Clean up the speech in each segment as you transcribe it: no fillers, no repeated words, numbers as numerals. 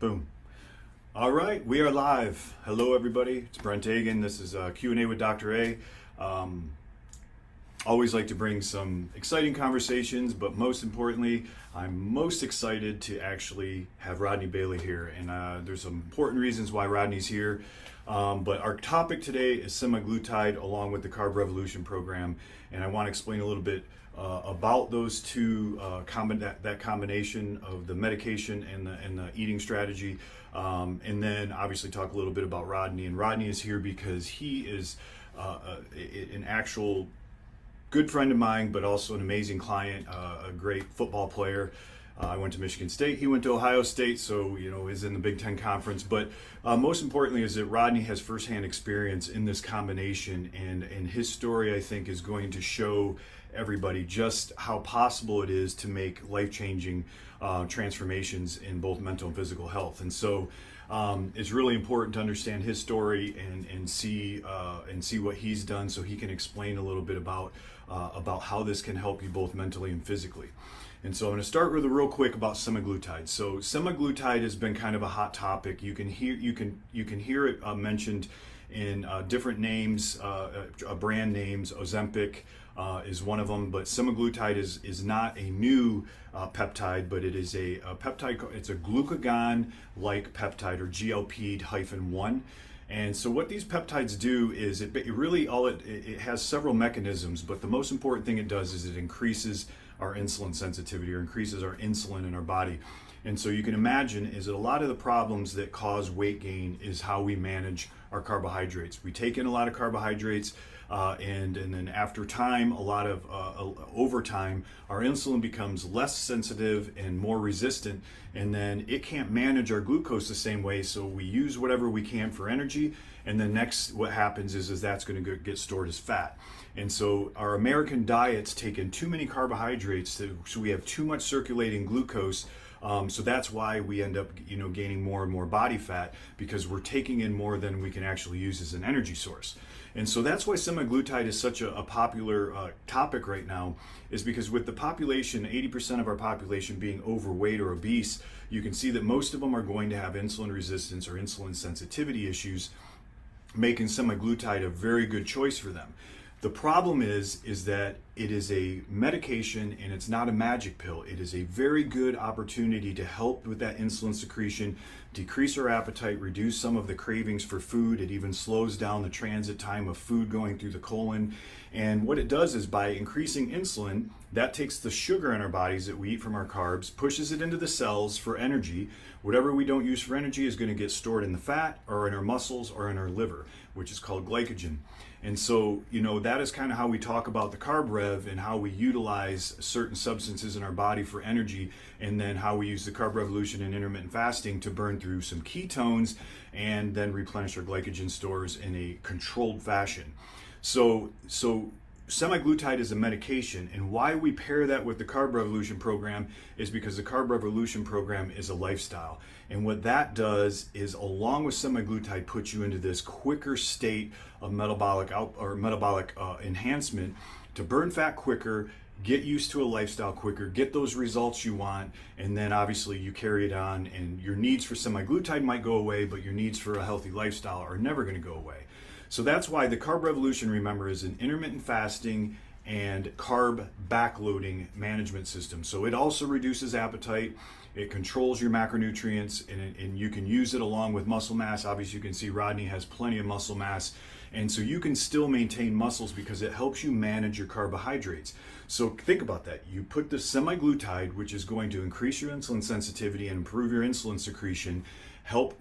Boom. All right, we are live. Hello, everybody. It's Brent Agin. This is Q&A with Dr. A. Always like to bring some exciting conversations, but most importantly, I'm most excited to actually have Rodney Bailey here. And there's some important reasons why Rodney's here. But our topic today is semaglutide along with the Carb Revolution program. And I want to explain a little bit about those two, that combination of the medication and the eating strategy. And then obviously talk a little bit about Rodney. And Rodney is here because he is an actual good friend of mine, but also an amazing client, a great football player. I went to Michigan State, he went to Ohio State, so is in the Big Ten Conference. But most importantly is that Rodney has firsthand experience in this combination, and his story, I think, is going to show everybody just how possible it is to make life-changing transformations in both mental and physical health. And so it's really important to understand his story and see what he's done, so he can explain a little bit about how this can help you both mentally and physically. And so I'm going to start with a real quick about semaglutide. So semaglutide has been kind of a hot topic. You can hear it mentioned in different names, brand names. Ozempic is one of them, but semaglutide is not a new peptide, but it is a peptide. It's a glucagon-like peptide, or GLP-1. And so what these peptides do is it has several mechanisms, but the most important thing it does is it increases our insulin sensitivity, or increases our insulin in our body. And so you can imagine is that a lot of the problems that cause weight gain is how we manage our carbohydrates. We take in a lot of carbohydrates, and then after time, over time, our insulin becomes less sensitive and more resistant, and then it can't manage our glucose the same way, so we use whatever we can for energy, and then next what happens is that's going to get stored as fat. And so our American diets take in too many carbohydrates, so we have too much circulating glucose. So that's why we end up, gaining more and more body fat, because we're taking in more than we can actually use as an energy source. And so that's why semaglutide is such a popular topic right now, is because with the population, 80% of our population being overweight or obese, you can see that most of them are going to have insulin resistance or insulin sensitivity issues, making semaglutide a very good choice for them. The problem is that it is a medication and it's not a magic pill. It is a very good opportunity to help with that insulin secretion, decrease our appetite, reduce some of the cravings for food. It even slows down the transit time of food going through the colon. And what it does is, by increasing insulin, that takes the sugar in our bodies that we eat from our carbs, pushes it into the cells for energy. Whatever we don't use for energy is going to get stored in the fat, or in our muscles, or in our liver, which is called glycogen. And so, that is kind of how we talk about the carb rev, and how we utilize certain substances in our body for energy, and then how we use the carb revolution and intermittent fasting to burn through some ketones and then replenish our glycogen stores in a controlled fashion. So semaglutide is a medication, and why we pair that with the Carb Revolution program is because the Carb Revolution program is a lifestyle. And what that does is, along with semaglutide, puts you into this quicker state of metabolic enhancement to burn fat quicker, get used to a lifestyle quicker, get those results you want, and then obviously you carry it on, and your needs for semaglutide might go away, but your needs for a healthy lifestyle are never going to go away. So that's why the Carb Revolution, remember, is an intermittent fasting and carb backloading management system. So it also reduces appetite, it controls your macronutrients, and you can use it along with muscle mass. Obviously, you can see Rodney has plenty of muscle mass, and so you can still maintain muscles because it helps you manage your carbohydrates. So think about that. You put the semaglutide, which is going to increase your insulin sensitivity and improve your insulin secretion, help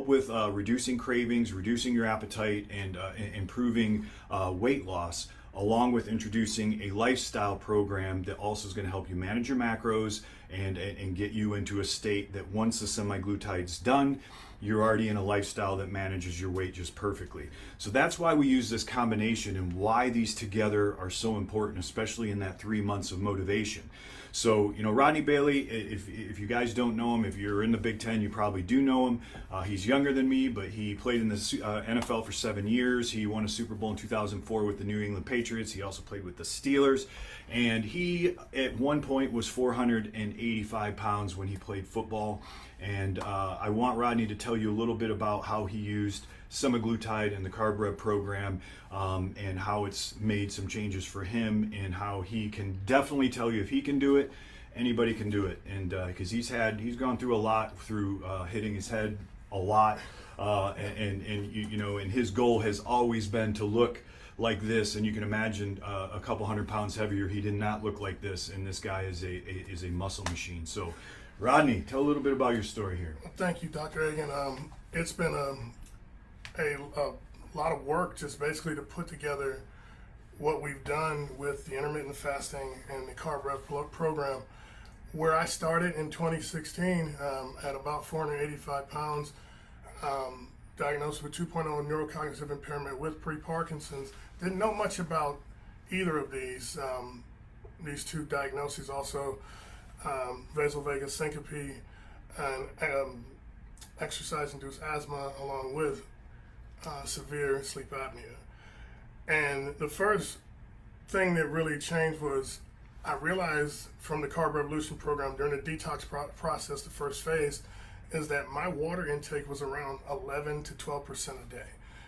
with reducing cravings, reducing your appetite, and improving weight loss, along with introducing a lifestyle program that also is going to help you manage your macros and get you into a state that once the semaglutide's done, you're already in a lifestyle that manages your weight just perfectly. So that's why we use this combination, and why these together are so important, especially in that 3 months of motivation. So, Rodney Bailey, if you guys don't know him, if you're in the Big Ten, you probably do know him. He's younger than me, but he played in the NFL for 7 years. He won a Super Bowl in 2004 with the New England Patriots. He also played with the Steelers. And he, at one point, was 480 285 pounds when he played football. And I want Rodney to tell you a little bit about how he used Semaglutide and the Carb Rev program, and how it's made some changes for him, and how he can definitely tell you if he can do it, anybody can do it. And because he's gone through a lot, through hitting his head a lot, and his goal has always been to look like this. And you can imagine a couple 100 pounds heavier, he did not look like this. And this guy is a muscle machine. So, Rodney, tell a little bit about your story here. Thank you, Dr. Agin. It's been a lot of work just basically to put together what we've done with the intermittent fasting and the Carb Rev program. Where I started in 2016 at about 485 pounds, diagnosed with 2.0 neurocognitive impairment with pre-Parkinson's. Didn't know much about either of these two diagnoses. Also, vasovagal syncope and exercise-induced asthma, along with severe sleep apnea. And the first thing that really changed was I realized from the Carb Revolution program during the detox process, the first phase, is that my water intake was around 11 to 12% a day.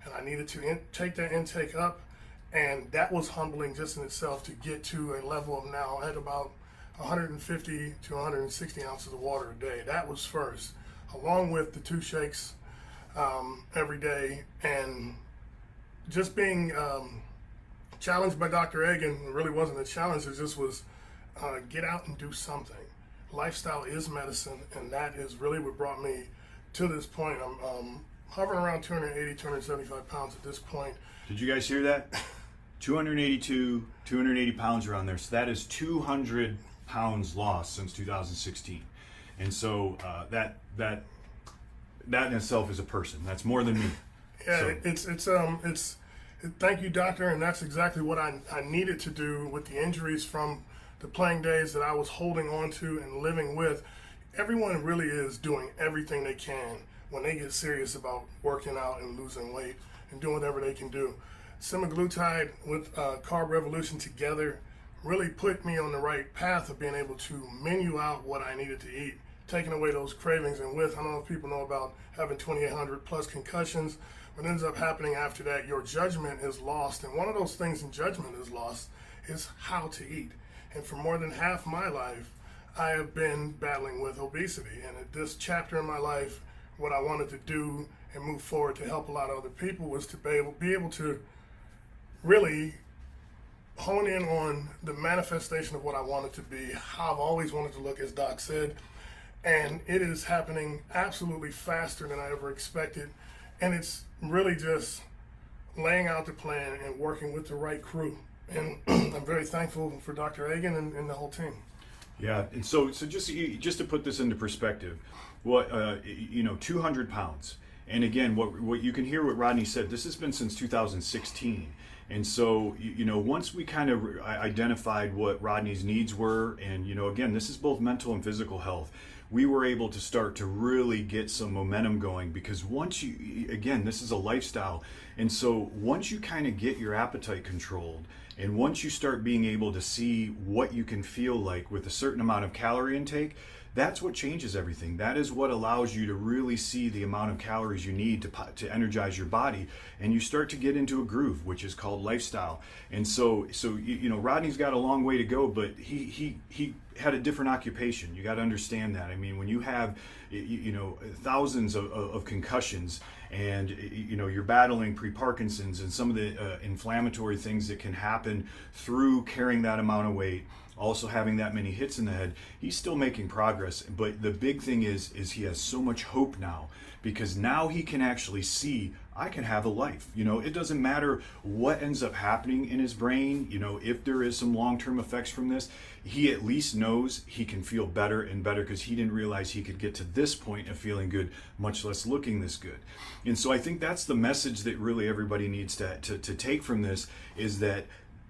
And I needed to take that intake up, and that was humbling just in itself to get to a level of now at about 150 to 160 ounces of water a day. That was first, along with the 2 shakes every day, and just being challenged by Dr. Agin. It really wasn't a challenge, it just was get out and do something. Lifestyle is medicine, and that is really what brought me to this point. I'm hovering around 280, 275 pounds at this point. Did you guys hear that? 282, 280 pounds around there. So that is 200 pounds lost since 2016. And so that in itself is a person. That's more than me. Yeah, so. It's thank you, doctor, and that's exactly what I needed to do with the injuries from the playing days that I was holding on to and living with. Everyone really is doing everything they can when they get serious about working out and losing weight and doing whatever they can do. Semaglutide with Carb Revolution together really put me on the right path of being able to menu out what I needed to eat, taking away those cravings. And with, I don't know if people know about having 2,800 plus concussions. What ends up happening after that, your judgment is lost. And one of those things in judgment is lost is how to eat. And for more than half my life, I have been battling with obesity. And at this chapter in my life, what I wanted to do and move forward to help a lot of other people was to be able to really hone in on the manifestation of what I wanted to be, how I've always wanted to look, as Doc said. And it is happening absolutely faster than I ever expected. And it's really just laying out the plan and working with the right crew. And I'm very thankful for Dr. Agin and the whole team. Yeah, and so just to put this into perspective, what 200 pounds, and again, what you can hear what Rodney said. This has been since 2016, and so once we kind of identified what Rodney's needs were, and again, this is both mental and physical health. We were able to start to really get some momentum going, because once this is a lifestyle, and so once you kind of get your appetite controlled, and once you start being able to see what you can feel like with a certain amount of calorie intake, that's what changes everything. That is what allows you to really see the amount of calories you need to energize your body, and you start to get into a groove, which is called lifestyle. And so Rodney's got a long way to go, but he had a different occupation. You got to understand that. I mean, when you have thousands of concussions, and you're battling pre-Parkinson's and some of the inflammatory things that can happen through carrying that amount of weight, also having that many hits in the head, he's still making progress. But the big thing is he has so much hope now, because now he can actually see, I can have a life. It doesn't matter what ends up happening in his brain. If there is some long-term effects from this, he at least knows he can feel better and better, because he didn't realize he could get to this point of feeling good, much less looking this good. And so I think that's the message that really everybody needs to take from this, is that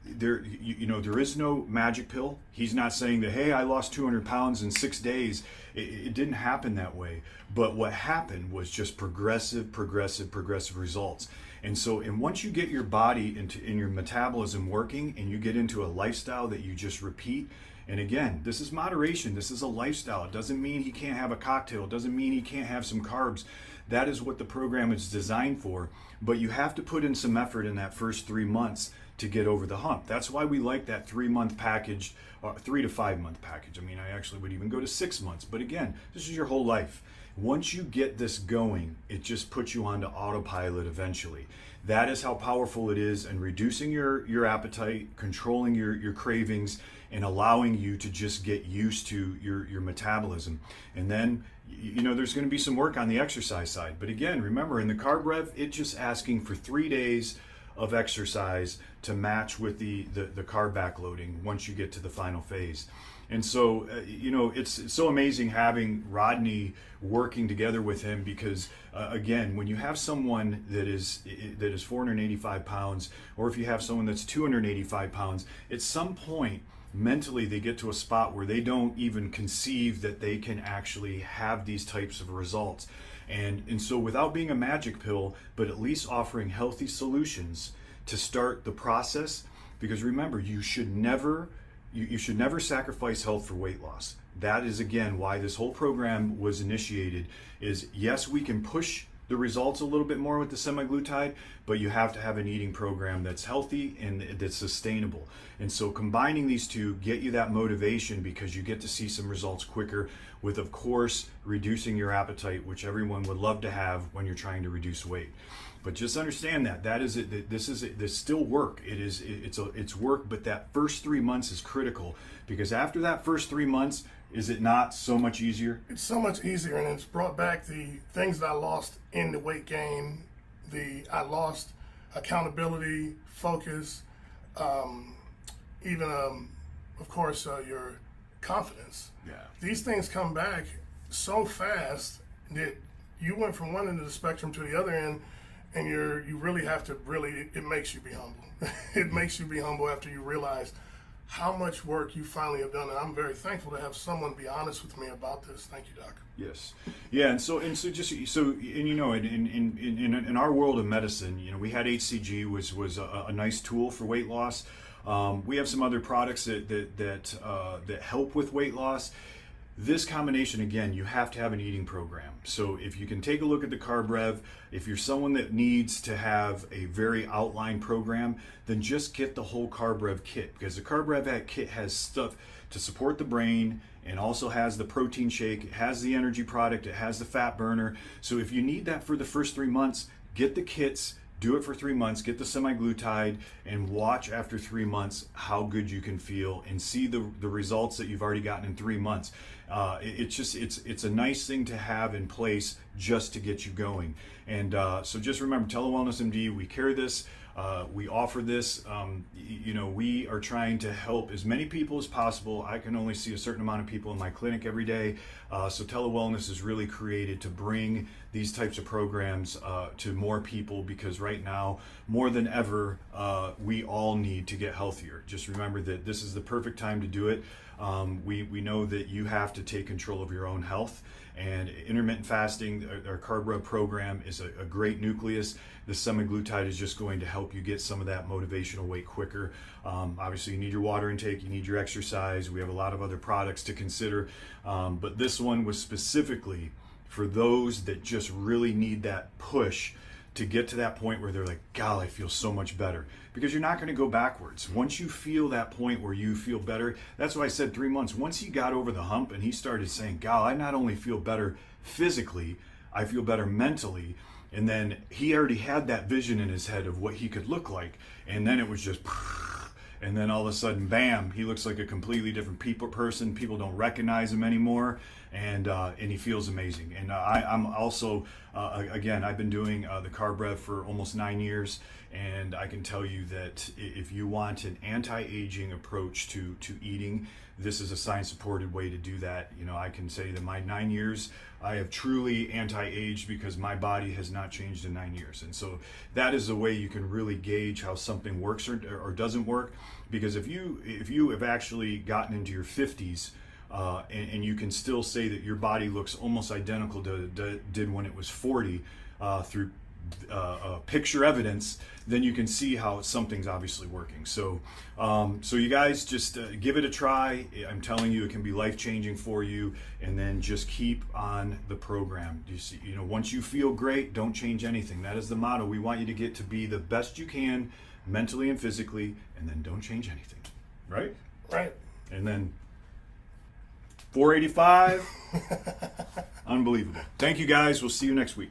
there is no magic pill. He's not saying that, hey, I lost 200 pounds in 6 days. It didn't happen that way. But what happened was just progressive results. And once you get your body in your metabolism working, and you get into a lifestyle that you just repeat, and again, this is moderation, this is a lifestyle. It doesn't mean he can't have a cocktail, it doesn't mean he can't have some carbs. That is what the program is designed for, but you have to put in some effort in that first 3 months to get over the hump. That's why we like that 3-month package, or 3 to 5 month package. I mean, I actually would even go to 6 months, but again, this is your whole life. Once you get this going, it just puts you onto autopilot eventually. That is how powerful it is in reducing your appetite, controlling your cravings, and allowing you to just get used to your metabolism. And then, you know, there's going to be some work on the exercise side. But again, remember, in the Carb Rev, it's just asking for 3 days of exercise to match with the carb backloading once you get to the final phase. And so, you know, it's so amazing having Rodney working together with him, because again, when you have someone that is 485 pounds, or if you have someone that's 285 pounds, at some point mentally they get to a spot where they don't even conceive that they can actually have these types of results. And so, without being a magic pill, but at least offering healthy solutions to start the process, because remember, you should never sacrifice health for weight loss. That is, again, why this whole program was initiated. Is yes, we can push the results a little bit more with the semaglutide, but you have to have an eating program that's healthy and that's sustainable. And so combining these two get you that motivation, because you get to see some results quicker with, of course, reducing your appetite, which everyone would love to have when you're trying to reduce weight. But just understand that is it. This still work. It's work, but that first 3 months is critical, because after that first 3 months, is it not so much easier? It's so much easier, and it's brought back the things that I lost in the weight gain. I lost accountability, focus, even of course your confidence. Yeah. These things come back so fast that you went from one end of the spectrum to the other end, and you really have to it makes you be humble. It makes you be humble after you realize how much work you finally have done. And I'm very thankful to have someone be honest with me about this. Thank you, Doc. Yes. Yeah. And you know, in our world of medicine, you know, we had HCG was a nice tool for weight loss. We have some other products that help with weight loss. This combination, again, you have to have an eating program. So if you can take a look at the Carb Rev, if you're someone that needs to have a very outlined program, then just get the whole Carb Rev kit, because the Carb Rev kit has stuff to support the brain, and also has the protein shake, it has the energy product, it has the fat burner. So if you need that for the first 3 months, get the kits, do it for 3 months, get the semaglutide, and watch after 3 months how good you can feel, and see the results that you've already gotten in 3 months. It's a nice thing to have in place just to get you going. And so just remember, TeleWellness MD, we carry this, we offer this. You know, we are trying to help as many people as possible. I can only see a certain amount of people in my clinic every day. So TeleWellness is really created to bring these types of programs to more people, because right now, more than ever, we all need to get healthier. Just remember that this is the perfect time to do it. We know that you have to take control of your own health, and intermittent fasting, our Carb Rev program, is a great nucleus. The semaglutide is just going to help you get some of that motivational weight quicker. Obviously, you need your water intake, you need your exercise. We have a lot of other products to consider, but this one was specifically for those that just really need that push to get to that point where they're like, God, I feel so much better. Because you're not going to go backwards. Once you feel that point where you feel better, that's why I said 3 months. Once he got over the hump and he started saying, God, I not only feel better physically, I feel better mentally. And then he already had that vision in his head of what he could look like. And then it was just, and then all of a sudden, bam, he looks like a completely different person. People don't recognize him anymore. And he feels amazing. And I'm also, again, I've been doing the Carb Rev for almost 9 years, and I can tell you that if you want an anti-aging approach to eating, this is a science-supported way to do that. You know, I can say that my 9 years, I have truly anti-aged, because my body has not changed in 9 years. And so that is the way you can really gauge how something works or doesn't work. Because if you have actually gotten into your 50s, and you can still say that your body looks almost identical to did when it was 40, through picture evidence, then you can see how something's obviously working. So, so you guys just give it a try. I'm telling you, it can be life-changing for you. And then just keep on the program. You see, once you feel great, don't change anything. That is the motto. We want you to get to be the best you can, mentally and physically, and then don't change anything. Right? Right. And then 485. Unbelievable. Thank you guys. We'll see you next week.